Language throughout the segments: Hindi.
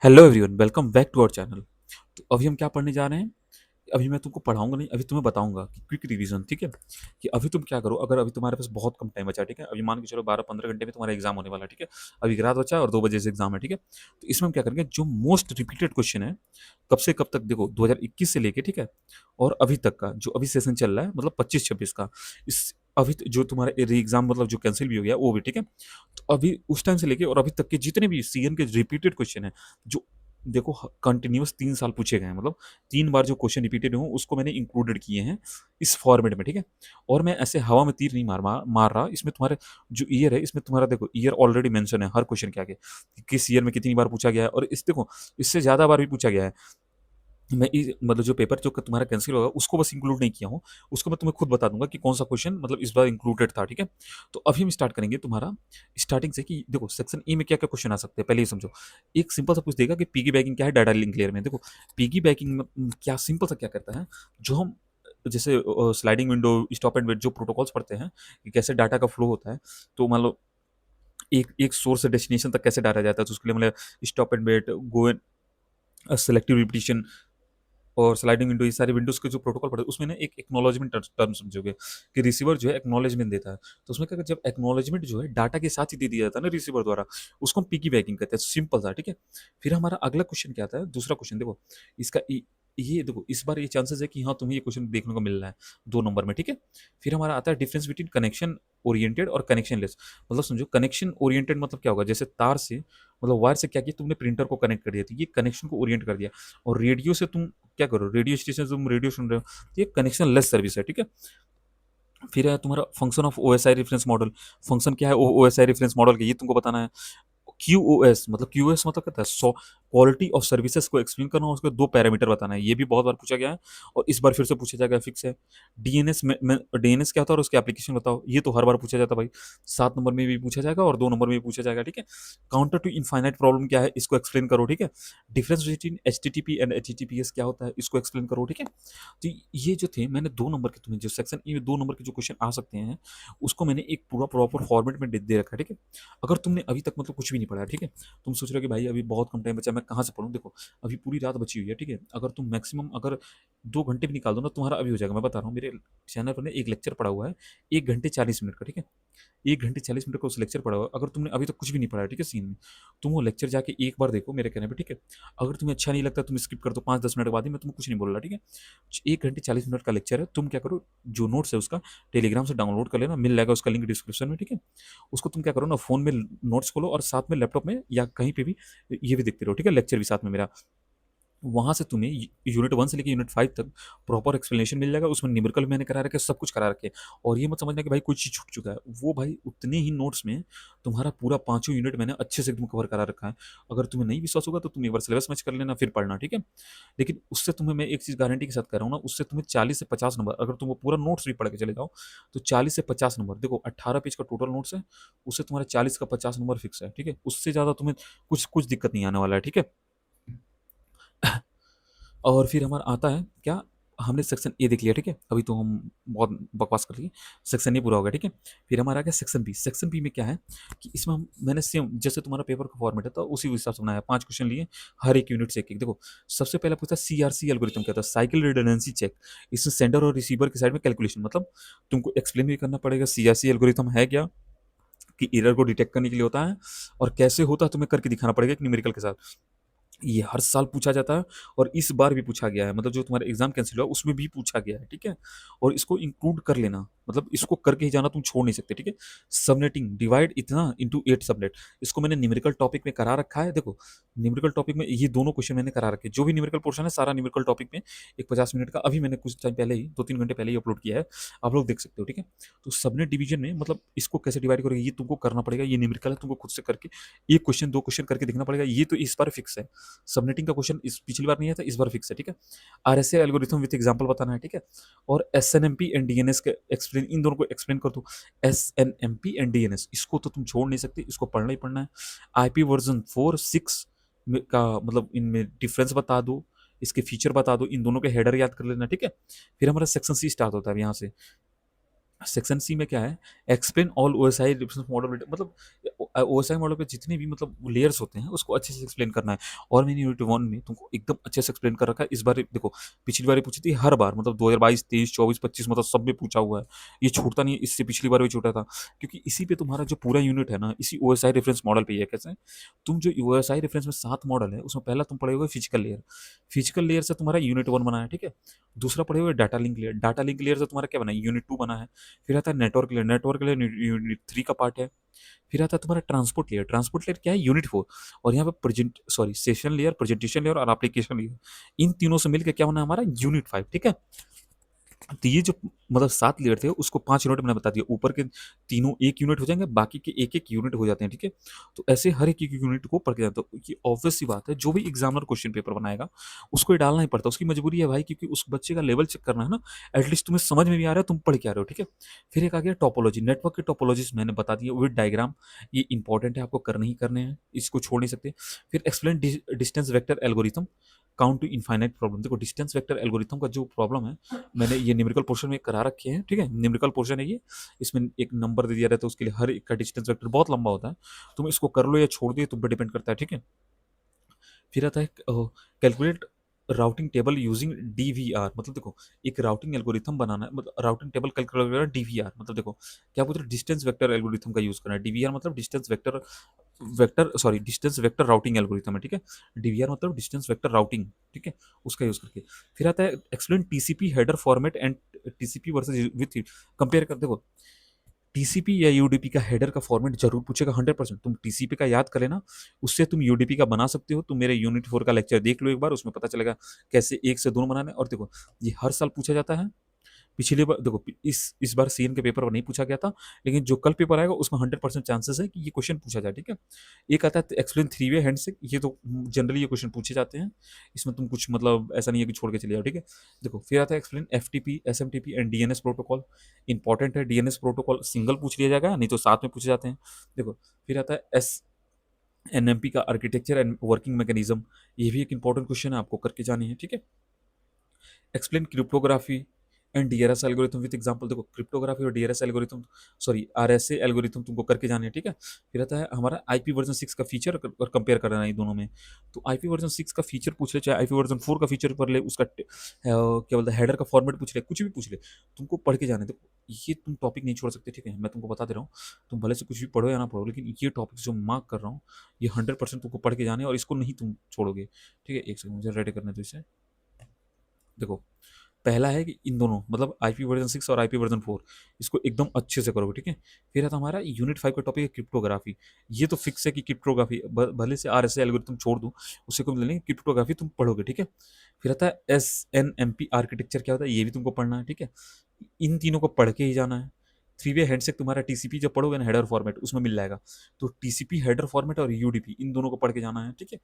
Hello everyone, welcome back to our channel. तो अभी हम क्या पढ़ने जा रहे हैं? अभी मैं तुमको पढ़ाऊंगा नहीं, अभी तुम्हें बताऊंगा कि क्विक रिवीजन, ठीक है? कि अभी तुम क्या करो, अगर अभी तुम्हारे पास बहुत कम टाइम बचा है, ठीक है? अभी मान के चलो 12-15 घंटे में तुम्हारा एग्जाम होने वाला है, ठीक है? अभी रात बचा है और 2 बजे से एग्जाम है, ठीक है? तो इसमें हम क्या करेंगे, जो मोस्ट रिपीटेड क्वेश्चन है कब से कब तक, देखो 2021 से लेके, ठीक है, और अभी तक का जो अभी सेशन चल रहा है, मतलब 25-26 का, इस अभी जो तुम्हारा एग्जाम मतलब जो कैंसिल भी हो गया वो भी, ठीक है? तो अभी उस टाइम से लेके और अभी तक के जितने भी सीएन के रिपीटेड क्वेश्चन है, जो देखो कंटिन्यूअस 3 साल पूछे गए हैं, मतलब 3 बार जो क्वेश्चन रिपीटेड हो उसको मैंने इंक्लूडेड किए हैं इस फॉर्मेट में, ठीक है? और मैं ऐसे हवा में तीर नहीं मार रहा। इसमें तुम्हारे जो ईयर है, इसमें तुम्हारा देखो ईयर ऑलरेडी मेंशन है हर क्वेश्चन के आगे कि किस ईयर में कितनी बार पूछा गया है, और इस देखो इससे ज़्यादा बार भी पूछा गया है। मतलब जो पेपर जो तुम्हारा कैंसिल होगा उसको बस इंक्लूड नहीं किया हूँ, उसको मैं तुम्हें खुद बता दूंगा कि कौन सा क्वेश्चन मतलब इस बार इंक्लूडेड था, ठीक है? तो अभी हम स्टार्ट करेंगे तुम्हारा स्टार्टिंग से कि देखो सेक्शन ई में क्या क्या क्वेश्चन आ सकते हैं, पहले ये समझो। एक सिंपल सा पूछ देगा कि पीगी बैगिंग क्या है डाटा लिंक लेयर में। देखो पीगी बैगिंग में क्या सिंपल सा क्या करता है, जो हम जैसे sliding window, stop and wait, जो प्रोटोकॉल्स पढ़ते हैं कि कैसे डाटा का फ्लो होता है, तो मान लो एक एक सोर्स से डेस्टिनेशन तक कैसे डाटा जाता है, तो उसके लिए मतलब stop and wait, go and selective repetition और स्लाइडिंग विंडो, ये सारे विंडोज के जो प्रोटोकॉल पड़े उसमें ना एक एक्नॉलेजमेंट टर्म समझोगे कि रिसीवर जो है एक्नॉलेजमेंट देता है। तो उसमें क्या, जब एक्नॉलेजमेंट जो है डाटा के साथ ही दे दिया जाता है ना रिसीवर द्वारा, उसको हम पिकी बैकिंग कहते हैं, सिंपल सा, ठीक है? फिर हमारा अगला क्वेश्चन क्या आता है, दूसरा क्वेश्चन देखो इसका ये देखो इस बार ये चांसेस है कि हाँ तुम्हें ये क्वेश्चन देखने को मिल रहा है 2 नंबर में, ठीक है? फिर हमारा आता है डिफरेंस बिटवीन कनेक्शन ओरिएंटेड और कनेक्शन लेस। मतलब समझो कनेक्शन ओरिएंटेड मतलब क्या होगा, जैसे तार से मतलब वायर से क्या किया तुमने, प्रिंटर को कनेक्ट कर दिया, तो ये कनेक्शन को ओरिएंट कर दिया। और रेडियो से तुम क्या करो, रेडियो स्टेशन तुम रेडियो सुन रहे हो, तो ये कनेक्शन लेस सर्विस है, ठीक है? फिर है तुम्हारा function of OSI reference model. Function क्या है ओएसआई रेफरेंस मॉडल का, ये तुमको बताना है। क्यूओएस मतलब कहता है सो क्वालिटी ऑफ सर्विसेज को एक्सप्लेन करना, उसके 2 पैरामीटर बताना है, ये भी बहुत बार पूछा गया है और इस बार फिर से पूछा जाएगा, फिक्स है। डीएनएस में डीएनएस क्या होता है और उसकी एप्लीकेशन बताओ, ये तो हर बार पूछा जाता है भाई। 7 नंबर में भी पूछा जाएगा और 2 नंबर में भी पूछा जाएगा, ठीक है? काउंटर टू इनफाइनाइट प्रॉब्लम क्या है, इसको एक्सप्लेन करो, ठीक है? Difference between HTTP and HTTPS क्या होता है, इसको एक्सप्लेन करो, ठीक है? तो ये जो थे मैंने 2 नंबर के, तुम्हें जो सेक्शन ई में 2 नंबर के जो क्वेश्चन आ सकते हैं, उसको मैंने एक पूरा प्रॉपर फॉर्मेट में दे रखा है, ठीक है? अगर तुमने अभी तक मतलब कुछ भी नहीं पढ़ा, ठीक है, तुम सोच रहे हो कि भाई अभी बहुत कम टाइम बचा, मैं कहाँ से पढ़ूँ? देखो अभी पूरी रात बची हुई है, ठीक है? अगर तुम मैक्सिमम अगर 2 घंटे भी निकाल दो ना, तुम्हारा अभी हो जाएगा। मैं बता रहा हूँ, मेरे चैनल पर ने एक लेक्चर पड़ा हुआ है 1 घंटे 40 मिनट का, ठीक है? 1 घंटे 40 मिनट का उस लेक्चर पढ़ा हुआ है। अगर तुमने अभी तक कुछ भी नहीं पढ़ा है, ठीक है, सीन में, तुम वो लेक्चर जाके एक बार देखो मेरे कहने पे, ठीक है? अगर तुम्हें अच्छा नहीं लगता तुम स्किप कर दो 5-10 मिनट के बाद ही, मैं तुम्हें कुछ नहीं बोल रहा, ठीक है? 1 घंटे 40 मिनट का लेक्चर है, तुम क्या करो, जो नोट्स है उसका टेलीग्राम से डाउनलोड कर लेना, मिल जाएगा उसका लिंक डिस्क्रिप्शन में, ठीक है? उसको तुम क्या करो ना, फोन में नोट्स खोलो और साथ में लैपटॉप में या कहीं पे भी ये भी देखते रहो, ठीक है? लेक्चर भी साथ में मेरा, वहाँ से तुम्हें यूनिट 1 से लेकर यूनिट 5 तक प्रॉपर एक्सप्लेनेशन मिल जाएगा। उसमें न्यूमेरिकल मैंने करा रखे, सब कुछ करा रखे। और ये मत समझना कि भाई कोई चीज़ छूट चुका है, वो भाई उतने ही नोट्स में तुम्हारा पूरा पाँचों यूनिट मैंने अच्छे से एकदम कवर करा रखा है। अगर तुम्हें नहीं विश्वास होगा तो तुम एक बार सिलेबस मैच कर लेना, फिर पढ़ना, ठीक है? लेकिन उससे तुम्हें मैं एक चीज़ गारंटी के साथ कह रहा हूँ ना, उससे तुम्हें 40 से 50 नंबर, अगर तुम वो पूरा नोट्स भी पढ़ के चले जाओ तो 40 से 50 नंबर, देखो 18 पेज का टोटल नोट्स है, उससे तुम्हारा 40 का 50 नंबर फिक्स है, ठीक है? उससे ज़्यादा तुम्हें कुछ कुछ दिक्कत नहीं आने वाला है, ठीक है? और फिर हमारा आता है क्या, हमने सेक्शन ए देख लिया, ठीक है? अभी तो हम बहुत बकवास कर लिए, सेक्शन ए पूरा हो गया, ठीक है? फिर हमारा आ गया सेक्शन बी। सेक्शन बी में क्या है कि इसमें मैंने सेम जैसे तुम्हारा पेपर का फॉर्मेट है तो उसी हिसाब से बनाया, 5 क्वेश्चन लिए हर एक यूनिट से एक एक। देखो सबसे पहला पूछता है सीआरसी एल्गोरिथम क्या होता है, साइकिल रिडंडेंसी चेक। इसमें सेंडर और रिसीवर की साइड में कैलकुलेशन, मतलब तुमको एक्सप्लेन भी करना पड़ेगा सीआरसी एल्गोरिथम है क्या, कि एरर को डिटेक्ट करने के लिए होता है और कैसे होता है तुम्हें करके दिखाना पड़ेगा एक न्यूमेरिकल के साथ। ये हर साल पूछा जाता है और इस बार भी पूछा गया है, मतलब जो तुम्हारा एग्जाम कैंसिल हुआ उसमें भी पूछा गया है, ठीक है? और इसको इंक्लूड कर लेना, मतलब इसको करके ही जाना, तुम छोड़ नहीं सकते, ठीक है? सबनेटिंग डिवाइड इतना इंटू 8 सबनेट, इसको मैंने न्यूमेरिकल टॉपिक में करा रखा है। देखो न्यूमेरिकल टॉपिक में ये दोनों क्वेश्चन मैंने करा रखे, जो भी न्यूमेरिकल पोर्शन है सारा न्यूमेरिकल टॉपिक में एक 50 मिनट का, अभी मैंने कुछ टाइम पहले ही 2-3 घंटे पहले ही अपलोड किया है, आप लोग देख सकते हो, ठीक है? तो सबनेट डिवीजन में मतलब इसको कैसे डिवाइड करोगे ये तुमको करना पड़ेगा, ये न्यूमेरिकल है, तुमको खुद से करके एक क्वेश्चन 2 क्वेश्चन करके देखना पड़ेगा, ये तो इस बार फिक्स है। सबनेटिंग का क्वेश्चन इस पिछली बार नहीं आया था, इस बार फिक्स है, ठीक है? आरएसए एल्गोरिथम विद एग्जांपल बताना है, ठीक है? और एसएनएमपी एंड डीएनएस के एक्सप्लेन, इन दोनों को एक्सप्लेन कर दो। एसएनएमपी एंड डीएनएस इसको तो तुम छोड़ नहीं सकते, इसको पढ़ना ही पढ़ना है। आईपी वर्जन 4 6 का मतलब इनमें डिफरेंस बता दो, इसके फीचर बता दो, इन दोनों के हेडर याद कर लेना, ठीक है? फिर हमारा सेक्शन सी स्टार्ट होता है यहाँ से। सेक्शन सी में क्या है, explain all OSI reference model, मतलब ओएसआई मॉडल पे जितने भी मतलब लेयर्स होते हैं उसको अच्छे से एक्सप्लेन करना है। और मैंने यूनिट वन में तुमको एकदम अच्छे से एक्सप्लेन कर रखा है। इस बार देखो, पिछली बार पूछी थी हर बार, मतलब 2022 23 24 25 मतलब सब में पूछा हुआ है, ये छूटता नहीं है। इससे पिछली बार भी छूटा था, क्योंकि इसी पे तुम्हारा जो पूरा यूनिट है ना, इसी ओएसआई रेफरेंस मॉडल पे ही है। कैसे, तुम जो ओएसआई रेफरेंस में 7 मॉडल है उसमें पहला तुम पढ़े हुए फिजिकल लेयर, फिजिकल लेयर से तुम्हारा यूनिट वन बना है, ठीक है। दूसरा पढ़े हुए data link layer, data link layer से तुम्हारा क्या बना है, यूनिट टू बना है। फिर आता है network layer, network layer unit three का पार्ट है। फिर आता है तुम्हारा ट्रांसपोर्ट लेयर, ट्रांसपोर्ट लेयर क्या है, यूनिट फोर। और यहाँ पे present sorry session layer, presentation layer और एप्लीकेशन लेयर, इन तीनों से मिलकर क्या बना हमारा यूनिट फाइव, ठीक है। तो ये जो मतलब 7 लेयर थे उसको 5 यूनिट मैंने बता दिया, ऊपर के तीनों 1 यूनिट हो जाएंगे, बाकी के 1-1 यूनिट हो जाते हैं, ठीक है। तो ऐसे हर एक यूनिट को पढ़ के जाता हूँ। ये ऑब्वियस सी बात है, जो भी एग्जामिनर क्वेश्चन पेपर बनाएगा उसको ये डालना ही पड़ता है, उसकी मजबूरी है भाई, क्योंकि उस बच्चे का लेवल चेक करना है ना। एटलीस्ट तुम्हें समझ में भी आ रहा है, तुम पढ़ के आ रहे हो, ठीक है। फिर एक आ गया टोपोलॉजी, नेटवर्क के टोपोलॉजीज मैंने बता दिया विद डायग्राम, ये इंपॉर्टेंट है, आपको करने ही करने हैं, इसको छोड़ नहीं सकते। फिर explain distance vector algorithm count to infinite problem. देखो डिस्टेंस वेक्टर एल्गोरिथम का जो प्रॉब्लम है, मैंने ये न्यूमेरिकल पोर्शन में करा रखे हैं, ठीक है। न्यूमेरिकल पोर्शन है ये, इसमें एक नंबर दे दिया रहता है, उसके लिए हर एक का डिस्टेंस वेक्टर बहुत लंबा होता है। तुम इसको कर लो या छोड़ दो, तुम पे डिपेंड करता है, ठीक है। फिर आता है calculate routing table using DVR, मतलब देखो एक राउटिंग एल्गोरिथम बनाना है, मतलब राउटिंग टेबल कैलकुलेट डीवीआर, मतलब देखो क्या बोलते हैं, डिस्टेंस वेक्टर एल्गोरिथम का यूज करना है। डीवीआर मतलब distance vector vector sorry distance vector routing algorithm है, ठीक है। डीवीआर मतलब डिस्टेंस वेक्टर राउटिंग, ठीक है, उसका यूज करके। फिर आता है explain TCP header format and TCP versus with compare कर। देखो टीसीपी या यूडीपी का हेडर का फॉर्मेट जरूर पूछेगा 100%। तुम टीसीपी का याद कर लेना, उससे तुम यूडीपी का बना सकते हो। तुम मेरे यूनिट 4 का लेक्चर देख लो एक बार, उसमें पता चलेगा कैसे एक से दोनों बनाने। और देखो ये हर साल पूछा जाता है। पिछली बार देखो, इस बार सीएन के पेपर में नहीं पूछा गया था, लेकिन जो कल पेपर आएगा उसमें 100% चांसेस है कि ये क्वेश्चन पूछा जाए, ठीक है। एक आता है एक्सप्लेन थ्री वे हैंडशेक, ये तो जनरली ये क्वेश्चन पूछे जाते हैं, इसमें तुम कुछ मतलब ऐसा नहीं है कि छोड़ के चले जाओ, ठीक है। देखो फिर आता है explain FTP SMTP and DNS protocol, important है। डीएनएस प्रोटोकॉल सिंगल पूछ लिया जाएगा, नहीं तो साथ में पूछे जाते हैं। देखो फिर आता है एस एनएमपी का आर्किटेक्चर एंड वर्किंग मैकेनिज्म, ये भी एक इंपॉर्टेंट क्वेश्चन है, आपको करके जानी है, ठीक है। Explain cryptography and DRS algorithm with example. देखो क्रिप्टोग्राफी और DRS algorithm sorry RSA algorithm तुमको करके जाने हैं, ठीक है। फिर आता है हमारा आईपी वर्जन 6 का फीचर और कंपेयर करना है दोनों में। तो आईपी वर्जन 6 का फीचर पूछ ले, चाहे आईपी वर्जन 4 का फीचर पर ले, उसका क्या बोलते हैं हेडर का फॉर्मेट पूछ ले, कुछ भी पूछ ले, तुमको पढ़ के जाने। देखो ये तुम टॉपिक नहीं छोड़ सकते, ठीक है, मैं तुमको बता दे रहा हूँ। तुम भले से कुछ भी पढ़ो या ना पढ़ो, लेकिन ये टॉपिक जो मार्क कर रहा हूँ, ये 100% तुमको पढ़ के जाने और इसको नहीं तुम छोड़ोगे, ठीक है। एक सेकंड मुझे रेडी करने दो इसे। देखो पहला है कि इन दोनों मतलब आईपी वर्जन 6 और आईपी वर्जन 4 इसको एकदम अच्छे से करोगे, ठीक है। फिर आता हमारा यूनिट 5 का टॉपिक है क्रिप्टोग्राफी। ये तो फिक्स है कि क्रिप्टोग्राफी भले से आरएसए एल्गोरिथम छोड़ दूं, उसे को मिल लेंगे, क्रिप्टोग्राफी तुम पढ़ोगे, ठीक है। फिर आता है एसएनएमपी आर्किटेक्चर क्या होता है, ये भी तुमको पढ़ना है, ठीक है। इन तीनों को पढ़ के ही जाना है। थ्री वे हैंडशेक तुम्हारा टीसीपी जब पढ़ोगे ना हेडर फॉर्मेट उसमें मिल जाएगा। तो टीसीपी हेडर फॉर्मेट और यूडीपी इन दोनों को पढ़ के जाना है, ठीक है।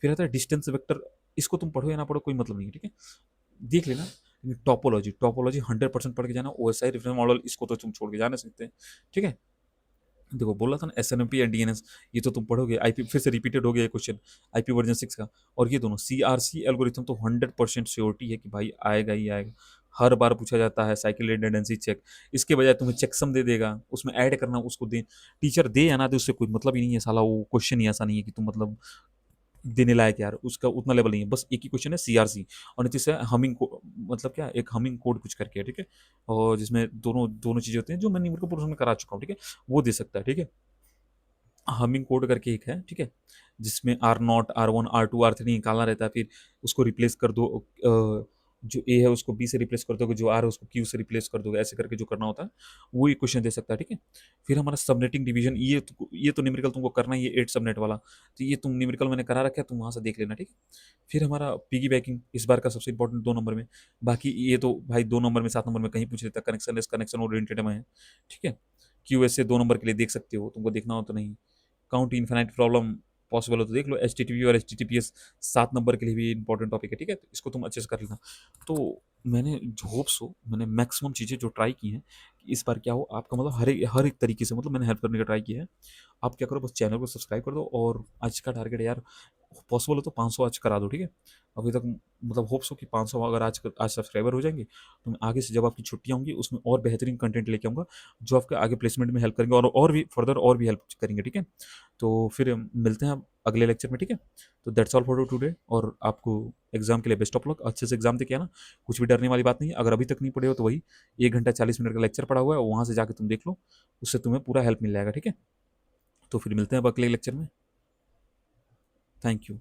फिर आता है डिस्टेंस वेक्टर, इसको तुम पढ़ो या ना पढ़ो कोई मतलब नहीं है, ठीक है, देख लेना। टोपोलॉजी टोपोलॉजी 100% पढ़ के जाना। ओएसआई रेफरेंस मॉडल इसको तो तुम छोड़ के जा नहीं सकते, ठीक है। देखो बोला था ना एसएनएमपी एंड डीएनएस, ये तो तुम पढ़ोगे। आईपी फिर से रिपीटेड हो गया ये क्वेश्चन, आईपी वर्जन 6 का। और ये दोनों सीआरसी एल्गोरिथम तो 100% श्योरिटी है कि भाई आएगा ही आएगा, हर बार पूछा जाता है। साइकिल रिडंडेंसी चेक, इसके बजाय तुम्हें चेकसम दे देगा, उसमें ऐड करना उसको दे, टीचर दे या ना दे उससे कोई मतलब ही नहीं है साला। वो क्वेश्चन ही ऐसा नहीं है कि तुम मतलब देने लायक यार, उसका उतना लेवल नहीं है। बस एक ही क्वेश्चन है सीआरसी, और नीचे से हमिंग मतलब क्या एक हमिंग कोड कुछ करके है, ठीक है। और जिसमें दोनों दोनों चीज़ें होती हैं जो मैं न्यूमेरिकल पोर्शन में करा चुका हूँ, ठीक है, वो दे सकता है, ठीक है। हमिंग कोड करके एक है, ठीक है, जिसमें R0 R1 R2 R3 निकालना रहता है। फिर उसको रिप्लेस कर दो, जो ए है उसको बी से रिप्लेस कर दोगे, जो आर है उसको क्यू से रिप्लेस कर दोगे, ऐसे करके जो करना होता है वो ये क्वेश्चन दे सकता है, ठीक है। फिर हमारा सबनेटिंग डिवीजन, ये तो न्यूमेरिकल तुमको करना ही है, 8 सबनेट वाला। तो ये तुम न्यूमेरिकल मैंने करा रखा है, तुम वहाँ से देख लेना, ठीक है। फिर हमारा पिगी बैकिंग इस बार का सबसे इंपॉर्टेंट 2 नंबर में। बाकी ये तो भाई 2 नंबर में 7 नंबर में कहीं पूछ लेता, कनेक्शन लेस कनेक्शन ओरिएंटेड में है, ठीक है। क्यूएस से 2 नंबर के लिए देख सकते हो, तुमको देखना हो तो नहीं। काउंट इन्फिनाइट प्रॉब्लम पॉसिबल हो तो देख लो। एच टी टी पी और H T T P S 7 number के लिए भी इंपॉर्टेंट टॉपिक है, ठीक है, तो इसको तुम अच्छे से कर लेना। तो मैंने होप्स हो मैंने मैक्सिमम चीज़ें जो ट्राई की हैं कि इस बार क्या हो आपका मतलब हर एक तरीके से मतलब मैंने हेल्प करने का ट्राई किया है। आप क्या करो, बस चैनल को सब्सक्राइब कर दो। और आज का टारगेट है यार पॉसिबल हो तो 500 आज करा दो, ठीक है? अभी तक मतलब होप्स हो कि 500 अगर आज सब्सक्राइबर हो जाएंगे तो मैं आगे से जब आपकी छुट्टियाँ होंगी उसमें और बेहतरीन कंटेंट लेके आऊँगा जो आपके आगे प्लेसमेंट में हेल्प करेंगे और भी फर्दर और भी हेल्प करेंगे, ठीक है? तो फिर मिलते हैं अगले लेक्चर में, ठीक है? तो दैट्स ऑल फॉर टुडे, और आपको एग्जाम के लिए बेस्ट ऑफ लक। अच्छे से एग्जाम दे के आना, कुछ भी डरने वाली बात नहीं है। अगर अभी तक नहीं पढ़े हो तो वही 1 घंटा 40 मिनट का लेक्चर पड़ा हुआ है, वहाँ से जाके तुम देख लो, उससे तुम्हें पूरा हेल्प मिल जाएगा, ठीक है? तो फिर मिलते हैं अब अगले लेक्चर में। Thank you.